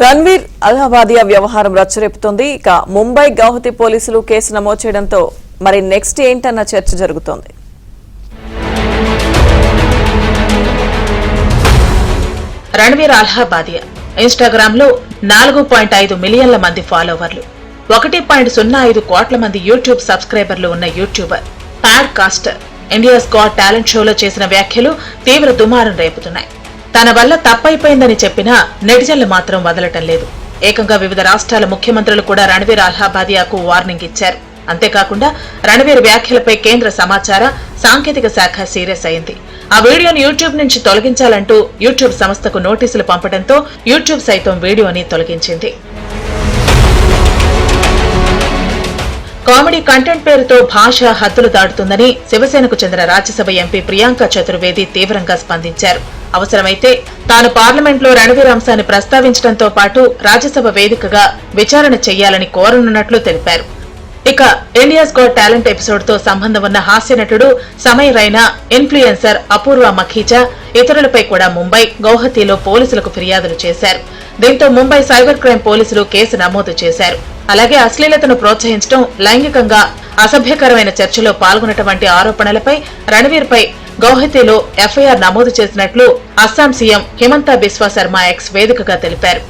రణ్వీర్ అల్హాబాదియా వ్యవహారం రచ్చరేపుతోంది. ఇక ముంబై గౌహతి పోలీసులు కేసు నమోదు చేయడంతో మరి నెక్స్ట్ ఏంటన్న చర్చ జరుగుతోంది. రణ్వీర్ అల్హాబాదియా ఇన్స్టాగ్రామ్ లో 4.5 మిలియన్ల మంది ఫాలోవర్లు, 1.05 కోట్ల మంది యూట్యూబ్ సబ్స్క్రైబర్లు ఉన్న YouTuber, pad castor India's got talent షోలో చేసిన వ్యాఖ్యలు తీవ్ర దుమారం రేపుతున్నాయి. తన వల్ల తప్పైపోయిందని చెప్పినా నెటిజన్లు మాత్రం వదలటం లేదు. ఏకంగా వివిధ రాష్ట్రాల ముఖ్యమంత్రులు కూడా రణ్వీర్ అల్హాబాదియాకు వార్నింగ్ ఇచ్చారు. అంతేకాకుండా రణ్వీర్ వ్యాఖ్యలపై కేంద్ర సమాచార సాంకేతిక శాఖ సీరియస్ అయింది. ఆ వీడియోను యూట్యూబ్ నుంచి తొలగించాలంటూ యూట్యూబ్ సంస్థకు నోటీసులు పంపడంతో యూట్యూబ్ సైతం వీడియోని తొలగించింది. కామెడీ కంటెంట్ పేరుతో భాష హద్దులు దాటుతుందని శివసేనకు చెందిన రాజ్యసభ ఎంపీ ప్రియాంక చతుర్వేది తీవ్రంగా స్పందించారు. అవసరమైతే తాను పార్లమెంట్లో రణ్వీర్ అంశాన్ని ప్రస్తావించడంతో పాటు రాజ్యసభ వేదికగా విచారణ చేయాలని కోరనున్నట్లు తెలిపారు. ఇక ఇండియాస్ గాట్ టాలెంట్ ఎపిసోడ్ తో సంబంధం ఉన్న హాస్య నటుడు సమయ్ రైనా, ఇన్ఫ్లుయెన్సర్ అపూర్వ మఖీజా ఇతరులపై కూడా ముంబై గౌహతిలో పోలీసులకు ఫిర్యాదులు చేశారు. దీంతో ముంబై సైబర్ క్రైమ్ పోలీసులు కేసు నమోదు చేశారు. అలాగే అశ్లీలతను ప్రోత్సహించడం, లైంగికంగా అసభ్యకరమైన చర్చలో పాల్గొనటం వంటి ఆరోపణలపై రణ్వీర్ పై గౌహతిలో ఎఫ్ఐఆర్ నమోదు చేసినట్లు అస్సాం సీఎం హిమంతా బిస్వా శర్మ ఎక్స్ వేదికగా తెలిపారు.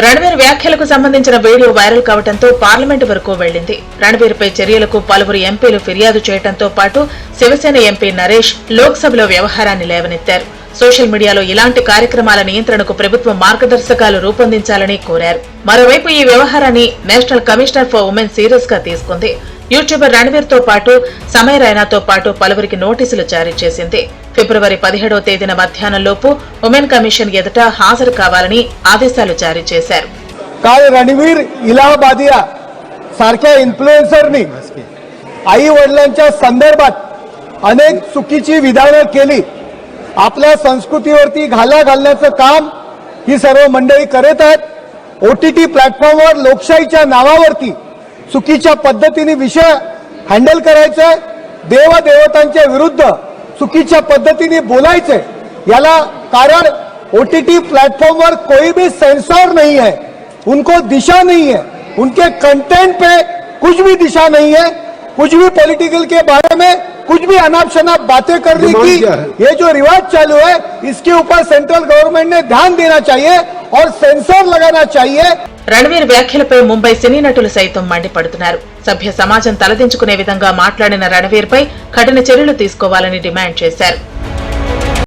రణ్వీర్ వ్యాఖ్యలకు సంబంధించిన వీడియో వైరల్ కావడంతో పార్లమెంటు వరకు వెళ్లింది. రణ్వీర్ పై చర్యలకు పలువురు ఎంపీలు ఫిర్యాదు చేయడంతో పాటు శివసేన ఎంపీ నరేష్ లోక్సభలో వ్యవహారాన్ని లేవనెత్తారు. సోషల్ మీడియాలో ఇలాంటి కార్యక్రమాల నియంత్రణకు ప్రభుత్వం మార్గదర్శకాలు రూపొందించాలని కోరారు. మరోవైపు ఈ వ్యవహారాన్ని national commissioner for women serious గా తీసుకుంది. యూట్యూబర్ రణ్వీర్ తో పాటు సమయ్ రైనాతో పాటు పలువురికి నోటీసులు జారీ చేసింది. ఫిబ్రవరి 17వ తేదీన మధ్యాహ్నంలోపు ఉమెన్ కమిషన్ ఎదుట హాజరు కావాలని ఆదేశాలు జారీ చేశారు. रणवीर इलाहाबादिया सारख्या इन्फ्लुएन्सरनी आई वडिलांच्या संदर्भात अनेक चुकीची विधानं केली. आपल्या संस्कृतीवरती घाला घालण्याचं काम ही सर्व मंडळी करत आहेत. OTT प्लॅटफॉर्मवर लोकशाहीच्या नावावरती चुकीच्या पद्धतीने विषय हँडल करायचे, देवदेवतांच्या विरुद्ध चुकीच्या पद्धतीने बोलायचे. याला कारण OTT प्लेटफॉर्म पर कोई भी सेंसर नहीं है, उनको दिशा नहीं है, उनके कंटेंट पे कुछ भी दिशा नहीं है. कुछ भी पॉलिटिकल के बारे में कुछ भी अनाप शनाप बातें करने की ये जो रिवाज चालू है, इसके ऊपर सेंट्रल गवर्नमेंट ने ध्यान देना चाहिए और सेंसर लगाना चाहिए. రణ్వీర్ వ్యాఖ్యలపై ముంబై సినీ నటులు సైతం మండిపడుతున్నారు. సభ్య సమాజం తలదించుకునే విధంగా మాట్లాడిన రణ్వీర్ పై కఠిన చర్యలు తీసుకోవాలని డిమాండ్ చేశారు.